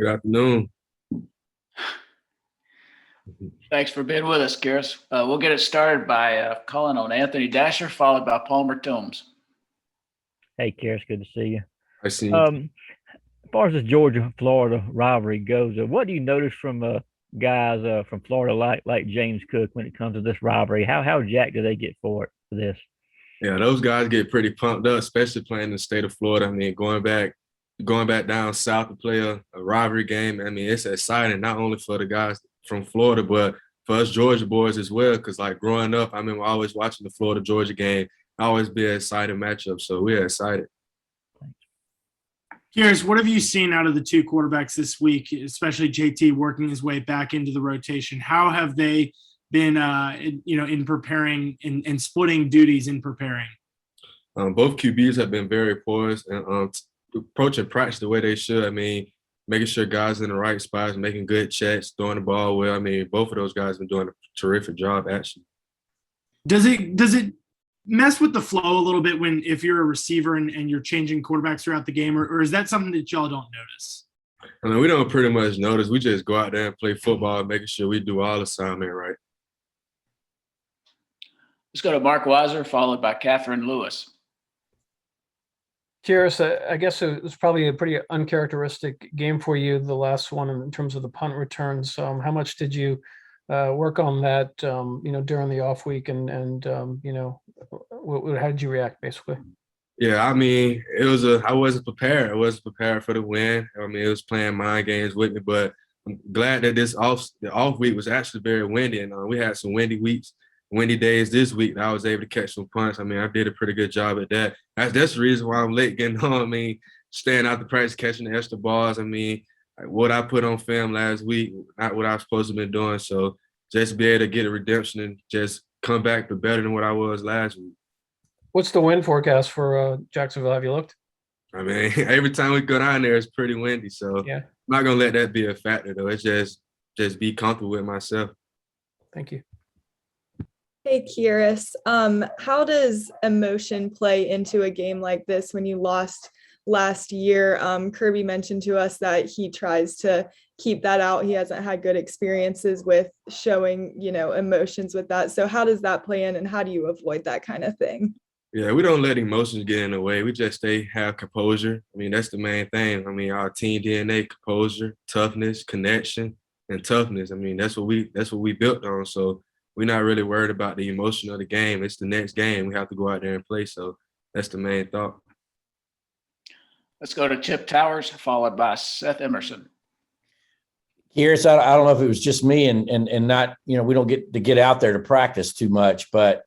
Good afternoon. Thanks for being with us, Kearis. We'll get it started by calling on Anthony Dasher, followed by Palmer Toombs. Hey, Kearis, good to see you. I see you. As far as this Georgia-Florida rivalry goes, what do you notice from guys from Florida like James Cook when it comes to this rivalry? How jacked do they get for this? Yeah, those guys get pretty pumped up, especially playing in the state of Florida. I mean, going back down south to play a rivalry game. I mean, it's exciting not only for the guys from Florida, but for us Georgia boys as well. Because like growing up, I mean, we're always watching the Florida Georgia game. Always be an exciting matchup. So we're excited. Kearis, what have you seen out of the two quarterbacks this week, especially JT working his way back into the rotation? How have they been, in preparing and splitting duties in preparing? Both QBs have been very poised and approaching practice the way they should. I mean, making sure guys in the right spots, making good checks, throwing the ball well. I mean, both of those guys have been doing a terrific job, actually. Does it mess with the flow a little bit if you're a receiver and you're changing quarterbacks throughout the game, or is that something that y'all don't notice? I mean, we don't pretty much notice. We just go out there and play football, making sure we do all the assignment right. Let's go to Mark Weiser, followed by Catherine Lewis. Kearis, I guess it was probably a pretty uncharacteristic game for you, the last one, in terms of the punt returns. How much did you work on that, during the off week, and how did you react, basically? Yeah, I mean, I wasn't prepared. I wasn't prepared for the win. I mean, it was playing mind games with me, but I'm glad that the off week was actually very windy, and we had some windy days this week that I was able to catch some punts. I mean, I did a pretty good job at that. That's the reason why I'm late getting home. I mean, staying out the practice, catching the extra balls. I mean, what I put on film last week, not what I was supposed to be doing. So just be able to get a redemption and just come back to better than what I was last week. What's the wind forecast for Jacksonville? Have you looked? I mean, every time we go down there, it's pretty windy. So yeah. I'm not going to let that be a factor, though. It's just be comfortable with myself. Thank you. Hey, Kearis, how does emotion play into a game like this when you lost last year? Kirby mentioned to us that he tries to keep that out. He hasn't had good experiences with showing, emotions with that. So how does that play in, and how do you avoid that kind of thing? Yeah, we don't let emotions get in the way. We just have composure. I mean, that's the main thing. I mean, our team DNA, composure, toughness, connection, and toughness. I mean, that's what we built on. So we're not really worried about the emotion of the game. It's the next game. We have to go out there and play. So that's the main thought. Let's go to Chip Towers, followed by Seth Emerson. Kearis, I don't know if it was just me and not, we don't get to get out there to practice too much, but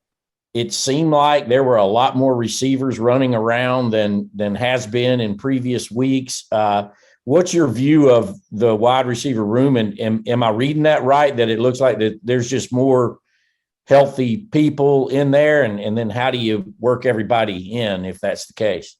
it seemed like there were a lot more receivers running around than has been in previous weeks. What's your view of the wide receiver room? And am I reading that right, that it looks like that there's just more healthy people in there? And then how do you work everybody in if that's the case?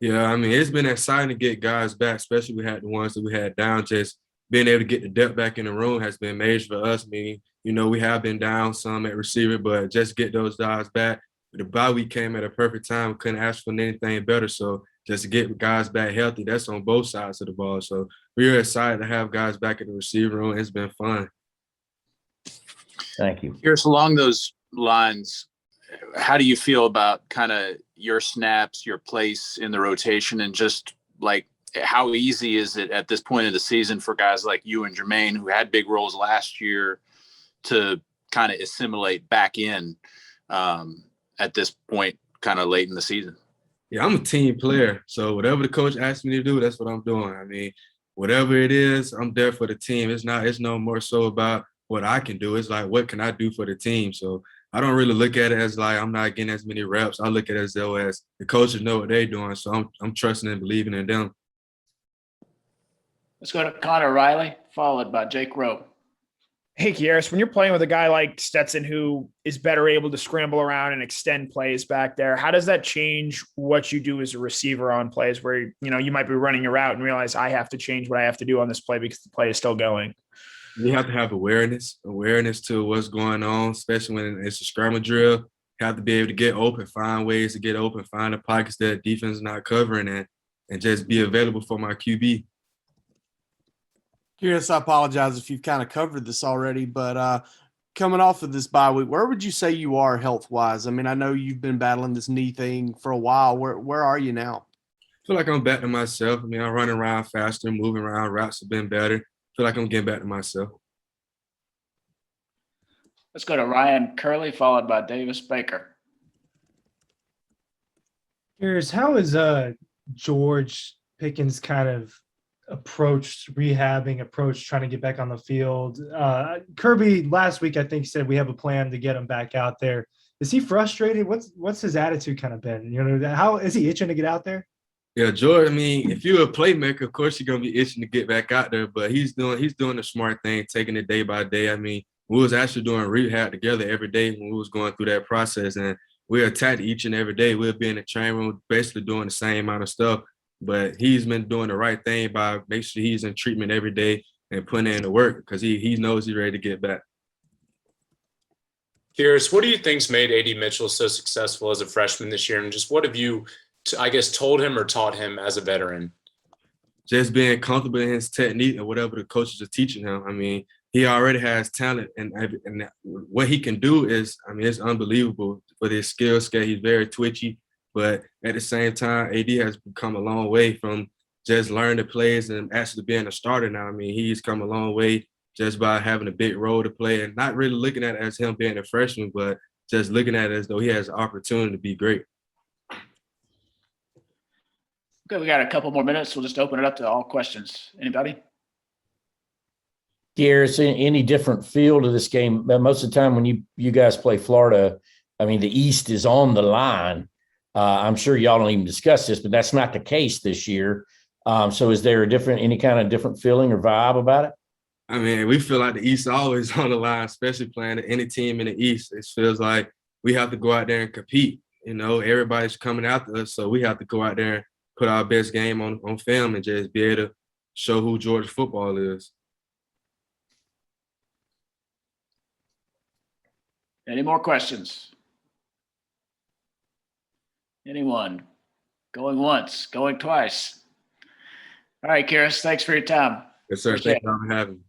Yeah, I mean, it's been exciting to get guys back, especially we had the ones that we had down. Just being able to get the depth back in the room has been major for us. I mean, we have been down some at receiver, but just get those guys back. The bye week came at a perfect time. Couldn't ask for anything better. So just to get guys back healthy, that's on both sides of the ball. So we're excited to have guys back in the receiver room. It's been fun. Thank you. Here's along those lines, how do you feel about kind of your snaps, your place in the rotation, and just like how easy is it at this point of the season for guys like you and Jermaine, who had big roles last year, to kind of assimilate back in at this point, kind of late in the season? Yeah, I'm a team player. So whatever the coach asks me to do, that's what I'm doing. I mean, whatever it is, I'm there for the team. It's no more so about what I can do. It's like, what can I do for the team? So I don't really look at it as like I'm not getting as many reps. I look at it as though as the coaches know what they're doing. So I'm trusting and believing in them. Let's go to Connor Riley, followed by Jake Rowe. Hey, Kearis, when you're playing with a guy like Stetson, who is better able to scramble around and extend plays back there, how does that change what you do as a receiver on plays where, you might be running a route and realize I have to change what I have to do on this play because the play is still going? You have to have awareness to what's going on, especially when it's a scramble drill. You have to be able to get open, find ways to get open, find the pockets that defense is not covering and just be available for my QB. Kearis, I apologize if you've kind of covered this already, but coming off of this bye week, where would you say you are health-wise? I mean, I know you've been battling this knee thing for a while. Where are you now? I feel like I'm back to myself. I mean, I'm running around faster, moving around, routes have been better. I feel like I'm getting back to myself. Let's go to Ryan Curley, followed by Davis Baker. Here's how is George Pickens kind of approached trying to get back on the field? Kirby last week, I think, said we have a plan to get him back out there. Is he frustrated? What's his attitude kind of been? You know, how is he itching to get out there? Yeah, George, I mean, if you're a playmaker, of course you're gonna be itching to get back out there, but he's doing the smart thing, taking it day by day. I mean, we was actually doing rehab together every day when we was going through that process, and we attacked each and every day. We'll be in the training room basically doing the same amount of stuff, but he's been doing the right thing by making sure he's in treatment every day and putting in the work because he knows he's ready to get back. Kearis, what do you think's made A.D. Mitchell so successful as a freshman this year, and just what have you, I guess, told him or taught him as a veteran? Just being comfortable in his technique and whatever the coaches are teaching him. I mean, he already has talent, and what he can do is, I mean, it's unbelievable with his skill set. He's very twitchy, but at the same time, AD has come a long way from just learning the plays and actually being a starter now. I mean, he's come a long way just by having a big role to play and not really looking at it as him being a freshman, but just looking at it as though he has an opportunity to be great. Okay, we got a couple more minutes. We'll just open it up to all questions. Anybody? Kearis, any different feel to this game? Most of the time when you guys play Florida, I mean, the East is on the line. I'm sure y'all don't even discuss this, but that's not the case this year. So is there any kind of different feeling or vibe about it? I mean, we feel like the East always on the line, especially playing any team in the East. It feels like we have to go out there and compete. You know, everybody's coming after us, so we have to go out there and put our best game on film and just be able to show who Georgia football is. Any more questions? Anyone? Going once, going twice. All right, Kearis, thanks for your time. Yes, sir. Thank you for having me.